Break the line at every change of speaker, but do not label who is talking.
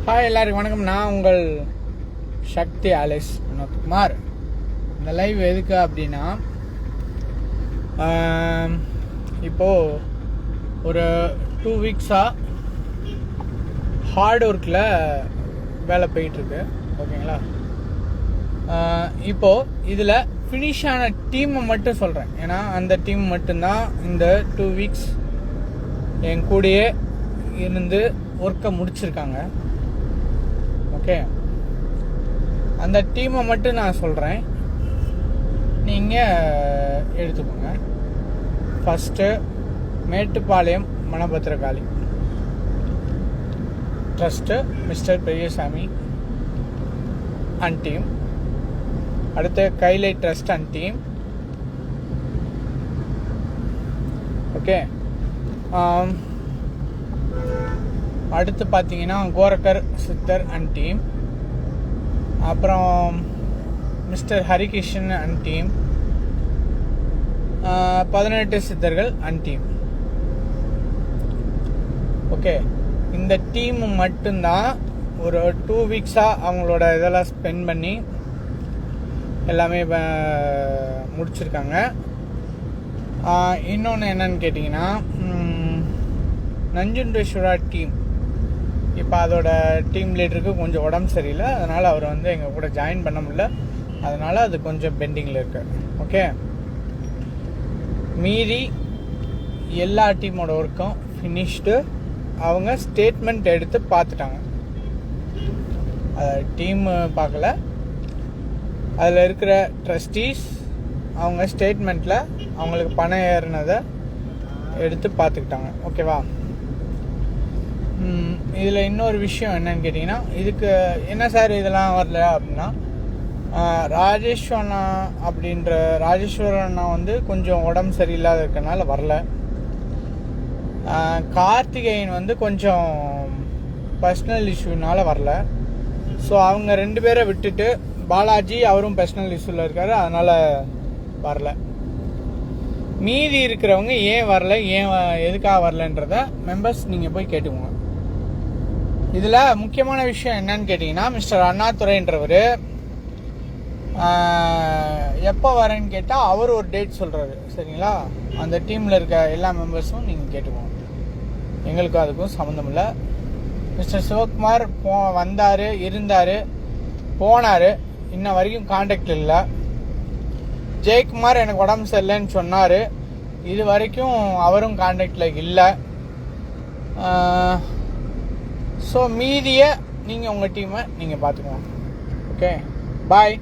Hi எல்லாருக்கும் வணக்கம். நான் உங்கள் சக்தி ஆலிஸ் வினோத்குமார். இந்த லைவ் எதுக்கு அப்படின்னா, இப்போது ஒரு 2 வீக்ஸாக ஹார்ட் ஒர்க்கில் வேலை போயிட்டுருக்கு. ஓகேங்களா? இப்போது இதில் ஃபினிஷான டீமை மட்டும் சொல்கிறேன். ஏன்னா அந்த டீம் மட்டும்தான் இந்த 2 வீக்ஸ் என் கூடயே இருந்து ஒர்க்கை முடிச்சிருக்காங்க. ஓகே, அந்த டீமை மட்டும் நான் சொல்கிறேன், நீங்கள் எடுத்துக்கோங்க. First Mettupalayam Manapathirakali trust mister Periyasamy and team. அடுத்து Kailai trust and team. Okay, அடுத்து பார்த்தீங்கன்னா கோரக்கர் சித்தர் அண்ட் டீம். அப்புறம் மிஸ்டர் ஹரிகிருஷ்ணன் அண்ட் டீம். 18 சித்தர்கள் அண்ட் டீம். ஓகே, இந்த டீம் மட்டும்தான் ஒரு 2 வீக்ஸாக அவங்களோட இதெல்லாம் ஸ்பெண்ட் பண்ணி எல்லாமே முடிச்சிருக்காங்க. இன்னொன்று என்னன்னு கேட்டிங்கன்னா, நஞ்சுண்டேஸ்வரா டீம் இப்போ அதோட டீம் லீடருக்கு கொஞ்சம் உடம்பு சரியில்லை. அதனால் அவர் வந்து எங்கள் கூட ஜாயின் பண்ண முடியல. அதனால் அது கொஞ்சம் பெண்டிங்கில் இருக்கு. ஓகே, மீதி எல்லா டீமோட ஒர்க்கும் ஃபினிஷ்டு. அவங்க ஸ்டேட்மெண்ட் எடுத்து பார்த்துட்டாங்க. டீம் பார்க்கல, அதில் இருக்கிற ட்ரஸ்டீஸ் அவங்க ஸ்டேட்மெண்ட்டில் அவங்களுக்கு பணம் ஏறினதை எடுத்து பார்த்துக்கிட்டாங்க. ஓகேவா? இதில் இன்னொரு விஷயம் என்னன்னு கேட்டிங்கன்னா, இதுக்கு என்ன சார் இதெல்லாம் வரல அப்படின்னா, ராஜேஸ்வரன் அண்ணா வந்து கொஞ்சம் உடம்பு சரியில்லாத இருக்கனால வரல. கார்த்திகேயன் வந்து கொஞ்சம் பர்சனல் இஷ்யூனால வரல. ஸோ அவங்க 2 பேரை விட்டுட்டு பாலாஜி அவரும் பர்சனல் இஷ்யூவில் இருக்காரு, அதனால் வரல. மீதி இருக்கிறவங்க ஏன் வரல, எதுக்காக வரலன்றத மெம்பர்ஸ் நீங்கள் போய் கேட்டுக்கோங்க. இதில் முக்கியமான விஷயம் என்னன்னு கேட்டிங்கன்னா, மிஸ்டர் அண்ணாதுரைன்றவர் எப்போ வரேன்னு கேட்டால் அவர் ஒரு டேட் சொல்கிறாரு. சரிங்களா? அந்த டீமில் இருக்க எல்லா மெம்பர்ஸும் நீங்கள் கேட்டுக்கோங்க. எங்களுக்கும் அதுக்கும் சம்மந்தம் இல்லை. மிஸ்டர் சிவகுமார் வந்தார், இருந்தார், போனார். இன்ன வரைக்கும் கான்டாக்ட் இல்லை. ஜெயக்குமார் எனக்கு உடம்பு சரியில்லைன்னு சொன்னார். இது வரைக்கும் அவரும் கான்டாக்டில் இல்லை. ஸோ மீதியை நீங்கள் உங்கள் டீமை நீங்கள் பார்த்துக்கோங்க. ஓகே, பாய்.